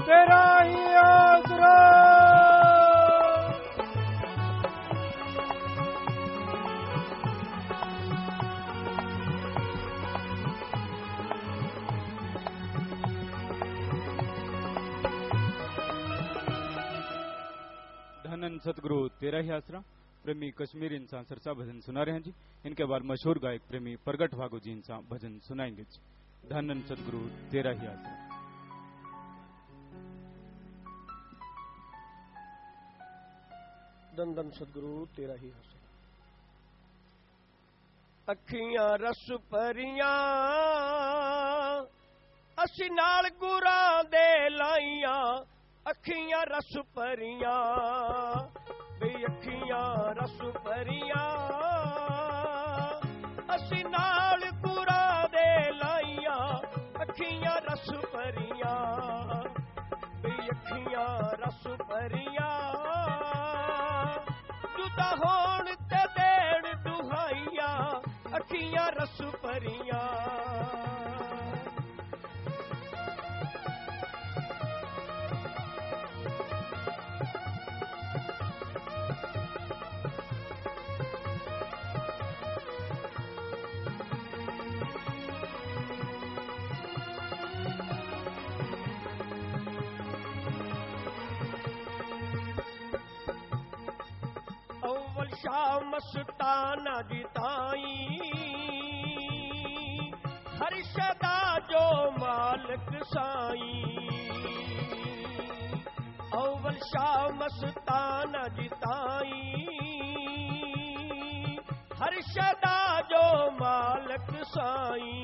तेरा ही आसरा। धन सतगुरु तेरा ही आसरा। प्रेमी कश्मीर इंसान सरसा भजन सुना रहे हैं जी। इनके बाद मशहूर गायक प्रेमी प्रगट भागो जी इंसान भजन सुनाएंगे जी। धन सतगुरु तेरा ही आसरा। धन धन सतगुरु तेरा ही आसरा। अखियां रस भरियां असी नाल गुरां दे लाइयां। अखियां रस भरियां वे अखियां रस भरियां असी नाल गुरां दे लाइयां। अखियां रस भरियां वे अखियां रस भरियां जुदा होण ते देण दुहाइयां। अखियां रस भरियां शाह मस्ताना जी ताई हर्षदा जो मालिक साई। अव्वल शाह मस्ताना जी ताई हर्षदा जो मालिक साई।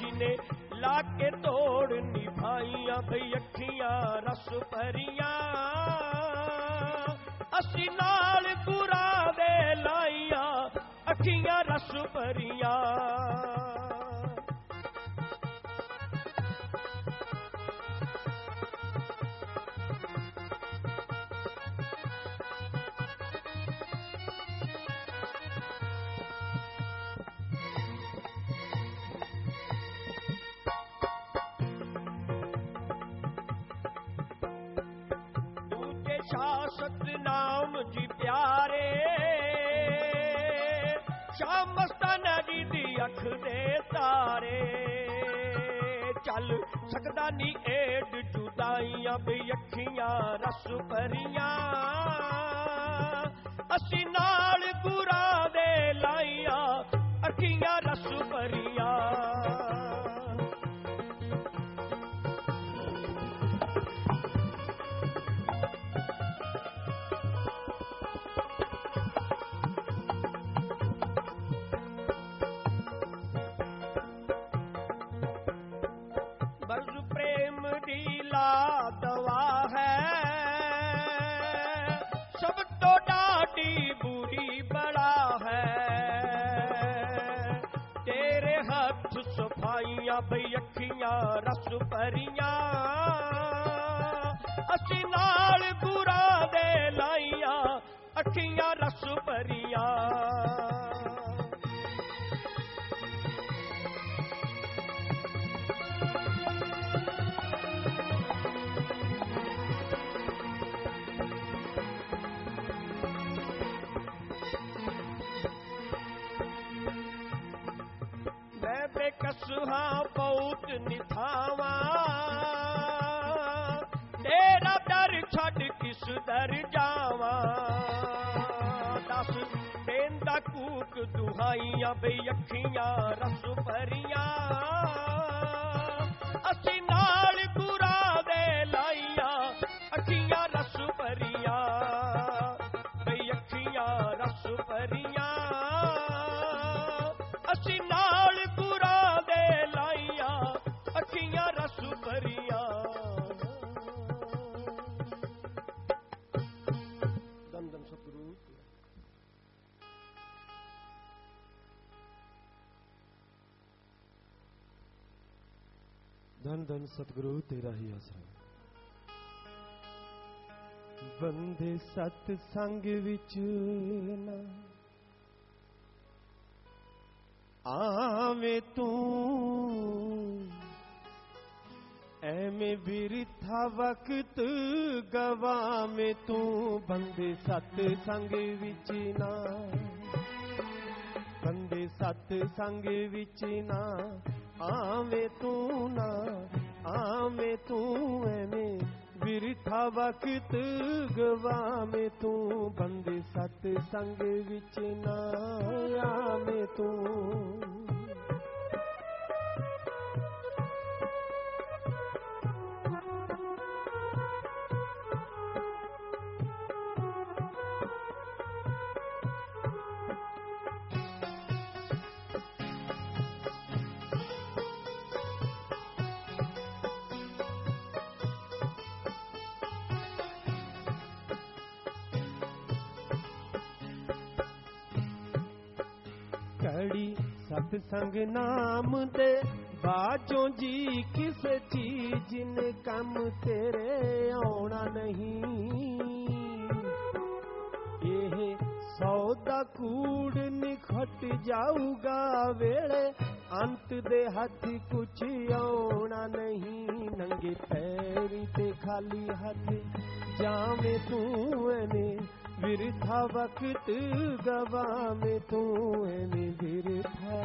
जिन्हें लाके तोड़ निभाइयां भई अखियां रस भरियां असी नाल गुरां दे लाइयां। अखियां रस भरियां शाह सतनाम जी प्यारे शाह मस्ताना जी दी अख दे तारे। चल सकदा नी एड जुदाइयां बे अखियां रस भरियां असी नाल गुरां दे लाइयां। अखियां रस भरियां दवा है सब तो डाटी बुरी बड़ा है। तेरे हाथ सफाइयां भई अखियां रस भरियां असी नाल गुरां दे लाइयां। अखियां रस भरियां कसुहा बहुत निथावा तेरा दर छड़ किस दर जावा। दस देंदा कूक दुहाइयां बे अखियां रस भरियां असी नाल गुरां दे लाइयां। अखियां रस भरियां बे अखियां रस भरियां असी नाल रस भरियां। धन धन सतगुरु धन धन सतगुरु तेरा ही आसरा। बंदे सतसंग विच ना आवे तू ਐਵੇਂ ਬਿਰਥਾ ਵਕਤ ਗਵਾਵੇਂ ਤੂੰ ਬੰਦੇ ਸਤ ਸੰਗ ਵਿੱਚ ਨਾ, ਬੰਦੇ ਸਤ ਸੰਗ ਵਿੱਚ ਨਾ ਆਵੇਂ ਤੂੰ ਨਾ ਆਵੇਂ ਤੂੰ, ਐਵੇਂ ਬਿਰਥਾ ਵਕਤ ਗਵਾਵੇਂ ਤੂੰ ਬੰਦੇ ਸਤ ਸੰਗ ਵਿੱਚ ਨਾ ਆਵੇਂ ਤੂੰ। ਕੜੀ ਸਤ ਸੰਗ ਨਾਮ ਦੇ ਬਾਝੋਂ ਜੀ ਕਿਸੇ ਚੀਜ਼ ਨੇ ਕੰਮ ਤੇਰੇ ਆਉਣਾ ਨਹੀਂ। ਇਹ ਸੌਦਾ ਕੂੜ ਨਿਖਟ ਜਾਊਗਾ ਵੇਲੇ ਅੰਤ ਦੇ ਹੱਥ ਕੁਛ ਆਉਣਾ ਨਹੀਂ। ਨੰਗੇ ਪੈਰੀ ਤੇ ਖਾਲੀ ਹੱਥ ਜਾਵੇਂ ਤੂੰ ਐਵੇਂ ਬਿਰਥਾ ਵਕਤ ਗਵਾਵੇਂ ਤੂੰ ਐਵੇਂ ਬਿਰਥਾ।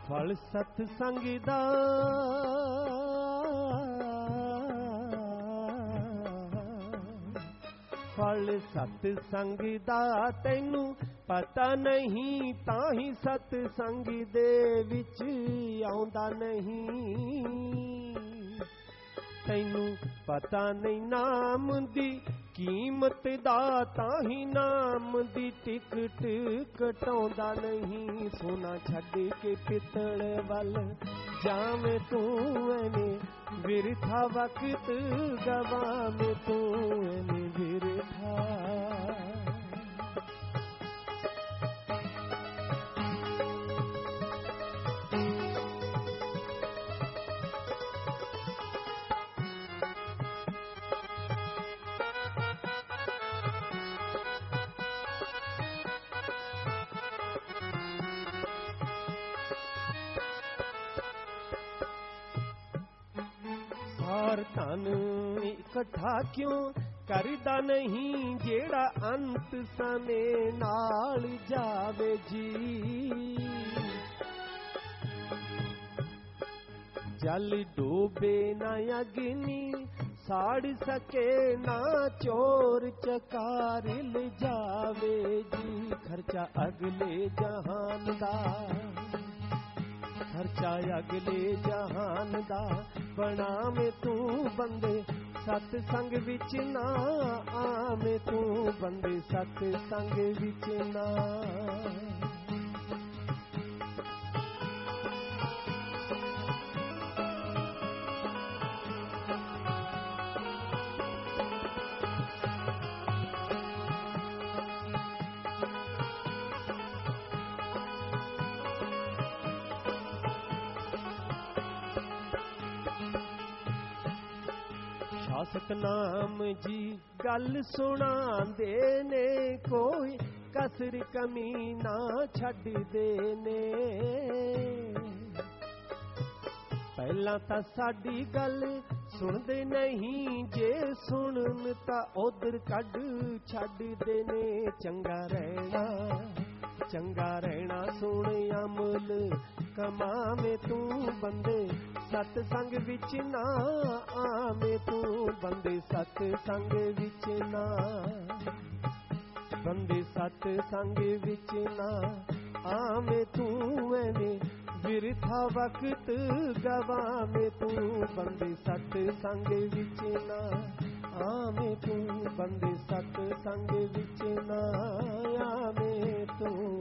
ਫਲ ਸਤ ਸੰਗ ਦਾ ਫਲ ਸਤ ਸੰਗ ਦਾ ਤੈਨੂੰ ਪਤਾ ਨਹੀਂ, ਤਾਂ ਹੀ ਸਤ ਸੰਗ ਦੇ ਵਿੱਚ ਆਉਂਦਾ ਨਹੀਂ। ਤੈਨੂੰ ਪਤਾ ਨਹੀਂ ਨਾਮ ਦੀ ਕੀਮਤ ਦਾ, ਤਾਂ ਹੀ ਨਾਮ ਦੀ ਟਿਕਟ ਕਟਾਉਂਦਾ ਨਹੀਂ। ਸੋਨਾ ਛੱਡ ਕੇ ਪਿੱਤਲ ਵੱਲ ਜਾਵੇਂ ਤੂੰ ਐਵੇਂ ਬਿਰਥਾ ਵਕਤ ਗਵਾਵੇਂ ਤੂੰ ਐਵੇਂ ਬਿਰਥਾ। ਧਨ ਇਕੱਠਾ ਕਿਉਂ ਕਰਦਾ ਨਹੀਂ, ਜਿਹੜਾ ਅੰਤ ਸਮੇਂ ਨਾਲ ਜਾਵੇ ਜੀ। ਜਲ ਡੋਬੇ ਨਾ ਅਗਨੀ ਸਾੜ ਸਕੇ, ਨਾ ਚੋਰ ਚਕਾਰ ਲਿਜਾਵੇ ਜੀ। ਖਰਚਾ ਅਗਲੇ ਜਹਾਨ ਦਾ, ਖਰਚਾ ਅਗਲੇ ਜਹਾਨ ਦਾ ਬਣਾਵੇਂ ਤੂੰ ਬੰਦੇ ਸਤ ਸੰਗ ਵਿੱਚ ਨਾ ਆਵੇਂ ਤੂੰ ਬੰਦੇ ਸਤ ਸੰਗ ਵਿੱਚ ਨਾ। ਸਤਨਾਮ ਜੀ ਗੱਲ ਸੁਣਾਉਂਦੇ ਨੇ, ਕੋਈ ਕਸਰ ਕਮੀ ਨਾ ਛੱਡਦੇ ਨੇ। ਪਹਿਲਾਂ ਤਾਂ ਸਾਡੀ ਗੱਲ ਸੁਣਦੇ ਨਹੀਂ, ਜੇ ਸੁਣਨ ਤਾਂ ਉਧਰ ਕੱਢ ਛੱਡਦੇ ਨੇ। ਚੰਗਾ ਰਹਿਣਾ ਸੁਣ ਅਮਲ ਕਮਾਵੇਂ ਤੂੰ ਬੰਦੇ ਸਤ ਸੰਗ ਵਿੱਚ ਨਾ ਆਵੇਂ ਤੂੰ ਬੰਦੇ ਸਤ ਸੰਗ ਵਿੱਚ ਨਾ। ਬੰਦੇ ਸਤ ਸੰਗ ਵਿੱਚ ਨਾ ਆਵੇਂ ਤੂੰ ਐਵੇਂ ਬਿਰਥਾ ਵਕਤ ਗਵਾਵੇਂ ਤੂੰ ਬੰਦੇ ਸਤ ਸੰਗ ਵਿੱਚ ਨਾ ਆਵੇਂ ਤੂੰ ਬੰਦੇ ਸਤ ਸੰਗ ਵਿੱਚ ਨਾ ਆਵੇਂ ਤੂੰ।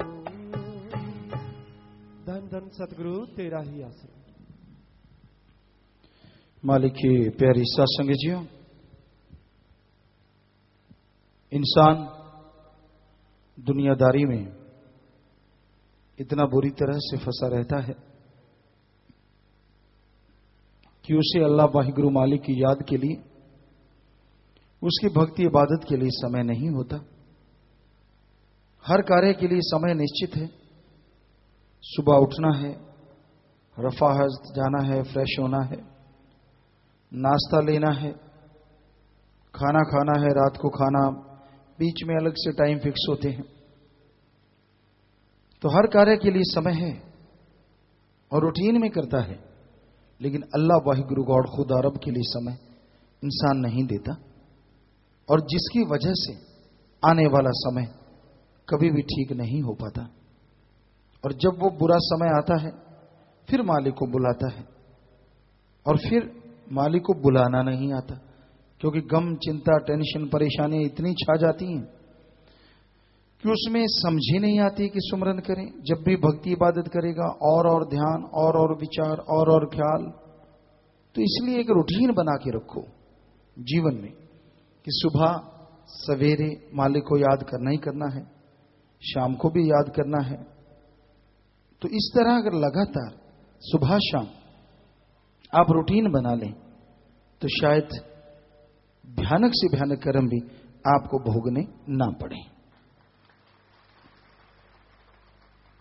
धन धन सतगुरु तेरा ही आसरा। मालिक की प्यारी सत्संग जियो, इंसान दुनियादारी में इतना बुरी तरह से फंसा रहता है कि उसे अल्लाह वाहिगुरु मालिक की याद के लिए, उसकी भक्ति इबादत के लिए समय नहीं होता। हर कार्य के लिए समय निश्चित है। सुबह उठना है, रफाहत जाना है, फ्रेश होना है, नाश्ता लेना है, खाना खाना है, रात को खाना, बीच में अलग से टाइम फिक्स होते हैं। तो हर कार्य के लिए समय है और रूटीन में करता है। लेकिन अल्लाह वाहिगुरु गॉड खुदा रब के लिए समय इंसान नहीं देता, और जिसकी वजह से आने वाला समय कभी भी ठीक नहीं हो पाता। और जब वो बुरा समय आता है फिर मालिक को बुलाता है, और फिर मालिक को बुलाना नहीं आता, क्योंकि गम, चिंता, टेंशन, परेशानियां इतनी छा जाती हैं कि उसमें समझ ही नहीं आती कि सुमरन करें। जब भी भक्ति इबादत करेगा और ध्यान और विचार और ख्याल। तो इसलिए एक रूटीन बना के रखो जीवन में कि सुबह सवेरे मालिक को याद करना ही करना है, शाम को भी याद करना है। तो इस तरह अगर लगातार सुबह शाम आप रूटीन बना लें तो शायद भयानक से भयानक कर्म भी आपको भोगने ना पड़े।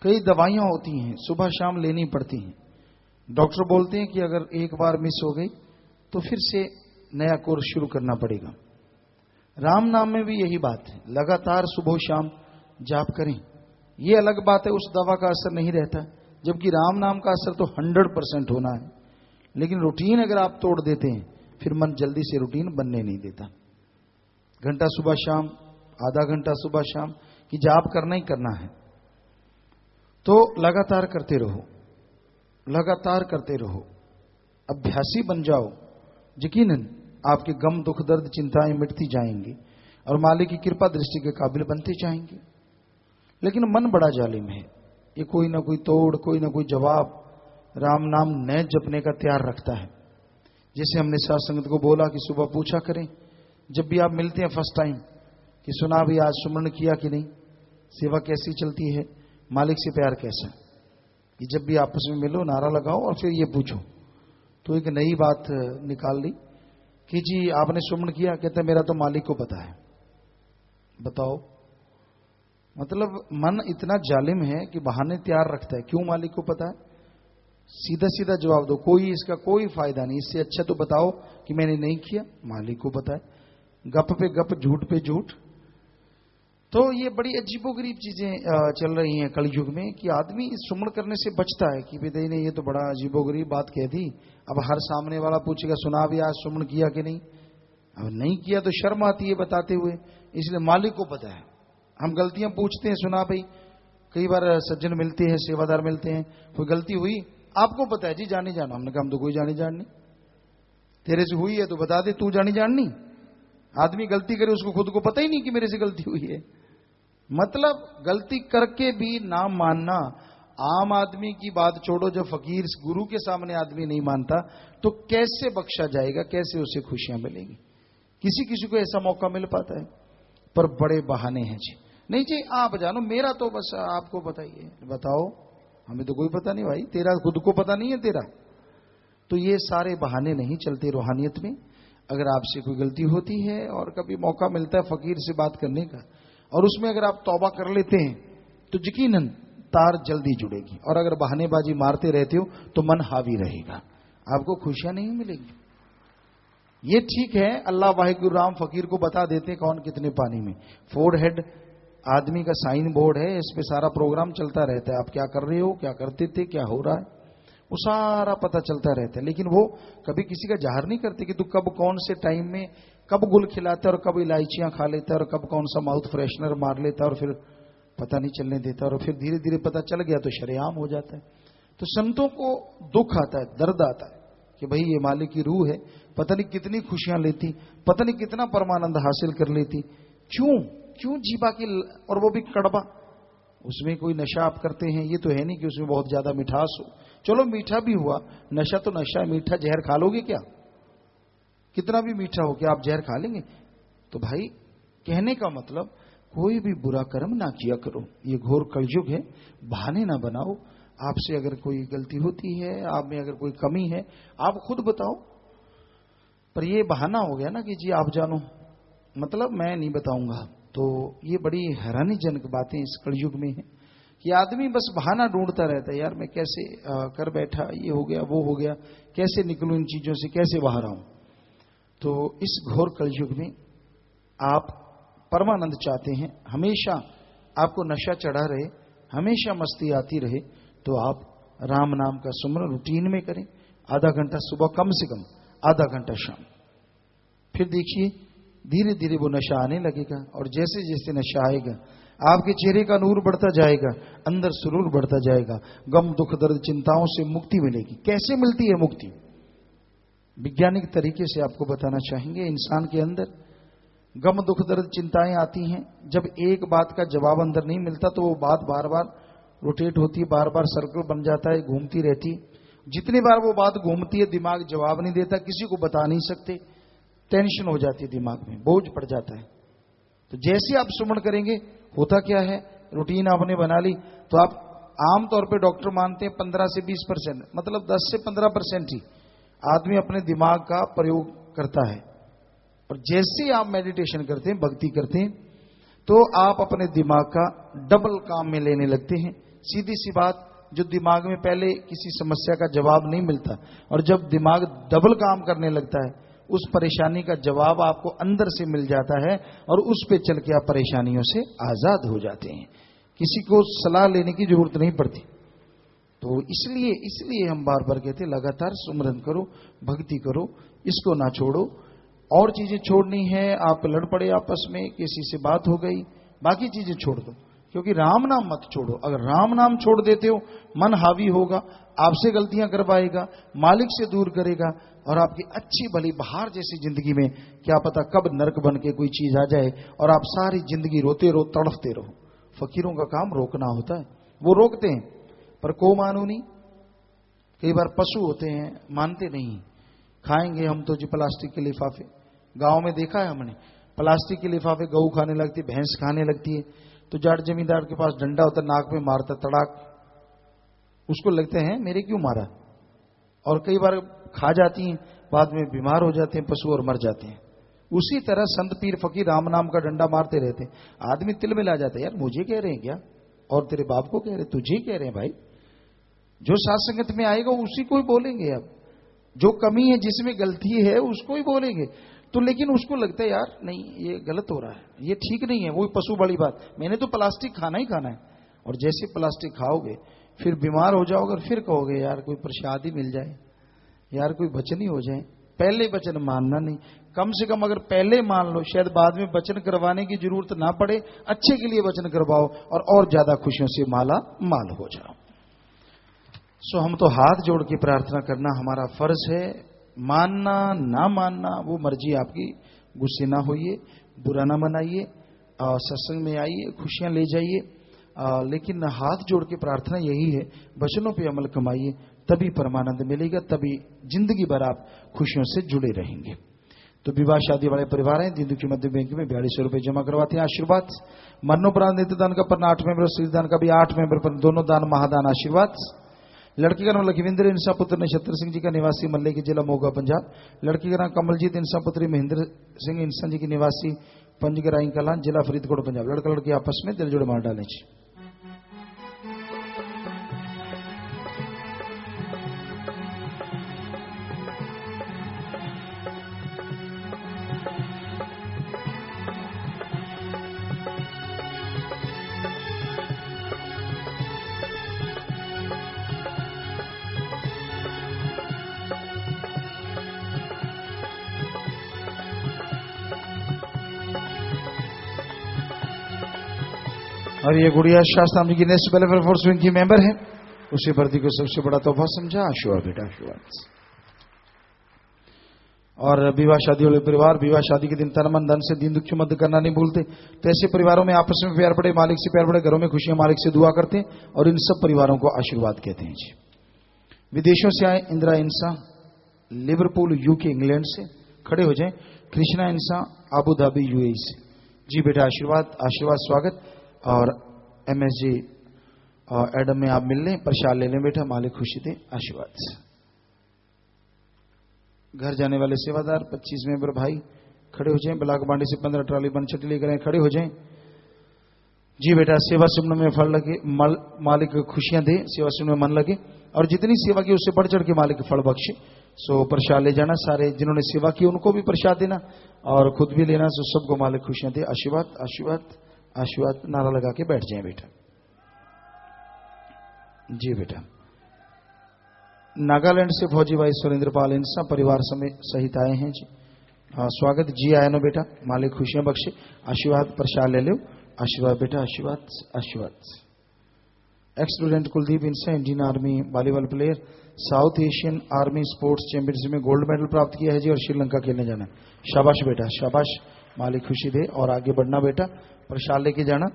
कई दवाइयां होती हैं सुबह शाम लेनी पड़ती हैं। डॉक्टर बोलते हैं कि अगर एक बार मिस हो गई तो फिर से नया कोर्स शुरू करना पड़ेगा। राम नाम में भी यही बात है, लगातार सुबह शाम जाप करें। यह अलग बात है, उस दवा का असर नहीं रहता, जबकि राम नाम का असर तो 100% होना है। लेकिन रूटीन अगर आप तोड़ देते हैं फिर मन जल्दी से रूटीन बनने नहीं देता। घंटा सुबह शाम, आधा घंटा सुबह शाम की जाप करना ही करना है। तो लगातार करते रहो, लगातार करते रहो, अभ्यासी बन जाओ। यकीनन आपके गम, दुख, दर्द, चिंताएं मिटती जाएंगी और मालिक की कृपा दृष्टि के काबिल बनते जाएंगे। लेकिन मन बड़ा जालिम है, ये कोई ना कोई तोड़, कोई ना कोई जवाब राम नाम न जपने का तैयार रखता है। जैसे हमने साथ संगत को बोला कि सुबह पूछा करें, जब भी आप मिलते हैं फर्स्ट टाइम, कि सुना भी आज सुमरण किया कि नहीं, सेवा कैसी चलती है, मालिक से प्यार कैसा। ये जब भी आपस में मिलो नारा लगाओ और फिर ये पूछो। तो एक नई बात निकाल ली कि जी आपने सुमरण किया, कहते मेरा तो मालिक को पता है। बताओ, मतलब मन इतना जालिम है कि बहाने तैयार रखता है। क्यों मालिक को पता है? सीधा सीधा जवाब दो, कोई इसका कोई फायदा नहीं। इससे अच्छा तो बताओ कि मैंने नहीं किया, मालिक को पता है। गप पे गप, झूठ पे झूठ। तो ये बड़ी अजीबोगरीब चीजें चल रही हैं कलयुग में कि आदमी इस सुमरण करने से बचता है कि बेटे ने ये तो बड़ा अजीबोगरीब बात कह दी। अब हर सामने वाला पूछेगा सुना भी आज सुमरण किया कि नहीं। अब नहीं किया तो शर्म आती है बताते हुए, इसलिए मालिक को पता है। हम गलतियां पूछते हैं, सुना भाई, कई बार सज्जन मिलते हैं, सेवादार मिलते हैं, कोई गलती हुई, आपको पता है जी, जानी जानो। हमने कहा हम तो कोई जानी जान नहीं, तेरे से हुई है तो बता दे, तू जानी जान नहीं। आदमी गलती करे उसको खुद को पता ही नहीं कि मेरे से गलती हुई है। मतलब गलती करके भी ना मानना। आम आदमी की बात छोड़ो, जब फकीर गुरु के सामने आदमी नहीं मानता तो कैसे बख्शा जाएगा, कैसे उसे खुशियां मिलेंगी? किसी किसी को ऐसा मौका मिल पाता है, पर बड़े बहाने हैं जी। नहीं जी आप जानो, मेरा तो बस आपको पता ही है। बताओ, हमें तो कोई पता नहीं भाई, तेरा खुद को पता नहीं है तेरा। तो ये सारे बहाने नहीं चलते रूहानियत में। अगर आपसे कोई गलती होती है और कभी मौका मिलता है फकीर से बात करने का, और उसमें अगर आप तौबा कर लेते हैं तो यकीनन तार जल्दी जुड़ेगी। और अगर बहानेबाजी मारते रहते हो तो मन हावी रहेगा, आपको खुशियां नहीं मिलेंगी। ये ठीक है, अल्लाह वाहिगुरु राम फकीर को बता देते कौन कितने पानी में। फोरहेड आदमी का साइन बोर्ड है, इस पे सारा प्रोग्राम चलता रहता है। आप क्या कर रहे हो, क्या करते थे, क्या हो रहा है, वो सारा पता चलता रहता है। लेकिन वो कभी किसी का जाहिर नहीं करते कि तू कब कौन से टाइम में कब गुल खिलाता है और कब इलायचियां खा लेता है और कब कौन सा माउथ फ्रेशनर मार लेता है और फिर पता नहीं चलने देता, और फिर धीरे धीरे पता चल गया तो शरेआम हो जाता है। तो संतों को दुख आता है, दर्द आता है कि भाई ये मालिक की रूह है, पता नहीं कितनी खुशियां लेती, पता नहीं कितना परमानंद हासिल कर लेती। क्यों जीवा की, और वो भी कड़वा। उसमें कोई नशा आप करते हैं, ये तो है नहीं कि उसमें बहुत ज्यादा मिठास हो। चलो मीठा भी हुआ, नशा तो नशा है। मीठा जहर खा लोगे क्या? कितना भी मीठा हो क्या आप जहर खा लेंगे? तो भाई कहने का मतलब कोई भी बुरा कर्म ना किया करो। ये घोर कलयुग है, बहाने ना बनाओ। आपसे अगर कोई गलती होती है, आप में अगर कोई कमी है, आप खुद बताओ। पर ये बहाना हो गया ना कि जी आप जानो, मतलब मैं नहीं बताऊंगा। तो ये बड़ी हैरानीजनक बातें इस कलयुग में है कि आदमी बस बहाना ढूंढता रहता है, यार मैं कैसे कर बैठा, ये हो गया वो हो गया, कैसे निकलूं इन चीजों से, कैसे बाहर आऊं। तो इस घोर कलयुग में आप परमानंद चाहते हैं, हमेशा आपको नशा चढ़ा रहे, हमेशा मस्ती आती रहे, तो आप राम नाम का सुमरन रूटीन में करें। आधा घंटा सुबह, कम से कम आधा घंटा शाम। फिर देखिए धीरे धीरे वो नशा आने लगेगा, और जैसे जैसे नशा आएगा आपके चेहरे का नूर बढ़ता जाएगा, अंदर सुरूर बढ़ता जाएगा, गम दुख दर्द चिंताओं से मुक्ति मिलेगी। कैसे मिलती है मुक्ति? वैज्ञानिक तरीके से आपको बताना चाहेंगे। इंसान के अंदर गम दुख दर्द चिंताएं आती हैं, जब एक बात का जवाब अंदर नहीं मिलता तो वो बात बार बार रोटेट होती है, बार बार सर्कल बन जाता है, घूमती रहती। जितनी बार वो बात घूमती है दिमाग जवाब नहीं देता, किसी को बता नहीं सकते, टेंशन हो जाती है दिमाग में, बोझ पड़ जाता है। तो जैसे आप सुमन करेंगे, होता क्या है, रूटीन आपने बना ली, तो आप आमतौर पे डॉक्टर मानते हैं 15 से 20%, मतलब 10 से 15% ही आदमी अपने दिमाग का प्रयोग करता है। और जैसे आप मेडिटेशन करते हैं, भक्ति करते हैं, तो आप अपने दिमाग का डबल काम में लेने लगते हैं। सीधी सी बात, जो दिमाग में पहले किसी समस्या का जवाब नहीं मिलता, और जब दिमाग डबल काम करने लगता है, उस परेशानी का जवाब आपको अंदर से मिल जाता है, और उस पे चल के आप परेशानियों से आजाद हो जाते हैं। किसी को सलाह लेने की जरूरत नहीं पड़ती। तो इसलिए हम बार बार कहते हैं, लगातार सुमरन करो, भक्ति करो, इसको ना छोड़ो। और चीजें छोड़नी है, आप लड़ पड़े आपस में, किसी से बात हो गई, बाकी चीजें छोड़ दो, क्योंकि राम नाम मत छोड़ो। अगर राम नाम छोड़ देते हो, मन हावी होगा, आपसे गलतियां करवाएगा, मालिक से दूर करेगा, और आपकी अच्छी भली बाहर जैसी जिंदगी में क्या पता कब नरक बन के कोई चीज आ जाए, और आप सारी जिंदगी रोते रहो, तड़फते रहो। फकीरों का काम रोकना होता है, वो रोकते हैं, पर को मानू नहीं। कई बार पशु होते हैं, मानते नहीं, खाएंगे हम तो जी प्लास्टिक के लिफाफे। गांव में देखा है हमने, प्लास्टिक के लिफाफे गऊ खाने लगती, भैंस खाने लगती है, तो जाट जमींदार के पास डंडा होता, नाक में मारता, तड़ाक, उसको लगते हैं मेरे क्यों मारा। और कई बार खा जाती हैं, बाद में बीमार हो जाते हैं पशु और मर जाते हैं। उसी तरह संत पीर फकीर राम नाम का डंडा मारते रहते हैं, आदमी तिल मिला जाता है, यार मुझे कह रहे हैं क्या, और तेरे बाप को कह रहे, तुझे कह रहे हैं भाई। जो साथ संगत में आएगा उसी को ही बोलेंगे। अब जो कमी है, जिसमें गलती है, उसको ही बोलेंगे। तो लेकिन उसको लगता है यार नहीं, ये गलत हो रहा है, ये ठीक नहीं है। वही पशु बड़ी बात, मैंने तो प्लास्टिक खाना ही खाना है। और जैसे प्लास्टिक खाओगे, फिर बीमार हो जाओगे, और फिर कहोगे यार कोई प्रसाद ही मिल जाए, यार कोई वचन ही हो जाए। पहले वचन मानना नहीं, कम से कम अगर पहले मान लो, शायद बाद में वचन करवाने की जरूरत ना पड़े, अच्छे के लिए वचन करवाओ, और ज्यादा खुशियों से माला माल हो जाओ। सो हम तो हाथ जोड़ के प्रार्थना करना हमारा फर्ज है। मानना ना मानना वो मर्जी आपकी, गुस्से ना होइए, बुरा ना मनाइए, सत्संग में आइए, खुशियां ले जाइए, लेकिन हाथ जोड़ के प्रार्थना यही है, वचनों पे अमल कमाइए, तभी परमानंद मिलेगा, तभी जिंदगी भर आप खुशियों से जुड़े रहेंगे। तो विवाह शादी वाले परिवार हैं, दीन दुखी मध्य बैंक में 4200 रुपए जमा करवाते हैं। आशीर्वाद मरणोपरांत नित्य दान का पर 8 मेंबर, श्रीदान का भी 8 मेंबर पर, दोनों दान महादान आशीर्वाद। लड़की का नाम लखविंद्र इंसा पुत्र नक्षत्र सिंह जी का, निवासी मल्ले के जिला मोगा पंजाब। लड़की का नाम कमलजीत इंसा पुत्री महेंद्र सिंह इंसा जी की, निवासी पंजगराई कलान जिला फरीदकोट पंजाब। लड़का लड़की आपस में दिल जोड़ मार डाले। और ये गुड़िया शास्त्राम जी की नेक्स्ट वेलफेयर फोर्स विंग की मेंबर है, उसी वर्दी को सबसे बड़ा तोहफा समझा। आशीर्वाद बेटा, आशीर्वाद। और विवाह शादी वाले परिवार, विवाह शादी के दिन तन मन धन से दीन दुखी मदद करना नहीं भूलते। तो ऐसे परिवारों में आपस में प्यार पड़े, मालिक से प्यार पड़े, घरों में खुशियां मालिक से दुआ करते हैं, और इन सब परिवारों को आशीर्वाद कहते हैं जी। विदेशों से आए इंदिरा इंसा, लिवरपूल यूके इंग्लैंड से, खड़े हो जाएं। कृष्णा इंसा, आबू धाबी यूएई से। जी बेटा आशीर्वाद आशीर्वाद स्वागत। और MSG एडम में आप मिल लें, प्रसाद ले लें बेटा, मालिक खुशी दे, आशीर्वाद। घर जाने वाले सेवादार 25 मेंबर भाई खड़े हो जाएं। ब्लॉक बांडी से 15 ट्राली बन छठी लेकर आए, खड़े हो जाएं। जी बेटा सेवा सुनने में फल लगे, मालिक खुशियां दे, सेवा सुनने में मन लगे, और जितनी सेवा की उससे बढ़ चढ़ के मालिक फल बख्शे। सो प्रसाद ले जाना, सारे जिन्होंने सेवा की उनको भी प्रसाद देना और खुद भी लेना। सो सबको मालिक खुशियां दे, आशीर्वाद आशीर्वाद आशीर्वाद। नारा लगा के बैठ जाए बेटा। जी बेटा नागालैंड से फौजी भाई सुरेंद्र पाल इंसा परिवार सहित आए हैं जी। स्वागत जी। आया ना बेटा, मालिक खुशियां बख्शे, आशीर्वाद प्रसाद ले लो, आशीर्वाद बेटा आशीर्वाद आशीर्वाद। Ex student Kuldeep Insa Indian army volleyball player, South Asian army sports championship में गोल्ड मेडल प्राप्त किया है जी और श्रीलंका खेलने जाना है। शाबाश बेटा शाबाश, मालिक खुशी दे और आगे बढ़ना बेटा, प्रसाद लेके जाना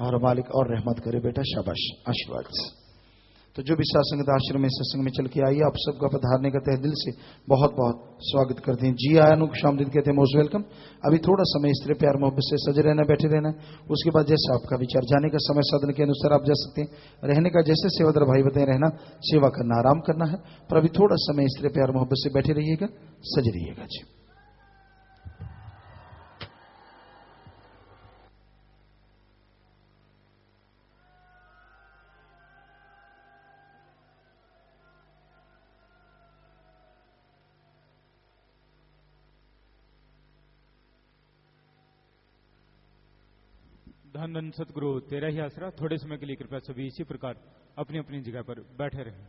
और मालिक और रहमत करे बेटा, शाबाश आशीर्वाद। तो जो भी सत्संग आश्रम में सत्संग में चल के आइए, आप सबका पधारने का तहे दिल से बहुत बहुत स्वागत करते हैं। जी आया नुक शामदीद कहते हैं, मोस्ट वेलकम। अभी थोड़ा समय इस तरह प्यार मोहब्बत से सजे रहना, बैठे रहना, उसके बाद जैसे आपका विचार, जाने का समय साधन के अनुसार आप जा सकते हैं, रहने का जैसे सेवादार भाई बताए रहना, सेवा करना आराम करना है, पर अभी थोड़ा समय इस तरह प्यार मोहब्बत से बैठे रहिएगा, सजे रहिएगा जी। धन धन सतगुरु तेरा ही आसरा। थोड़े समय के लिए कृपया सभी इसी प्रकार अपनी अपनी जगह पर बैठे रहें।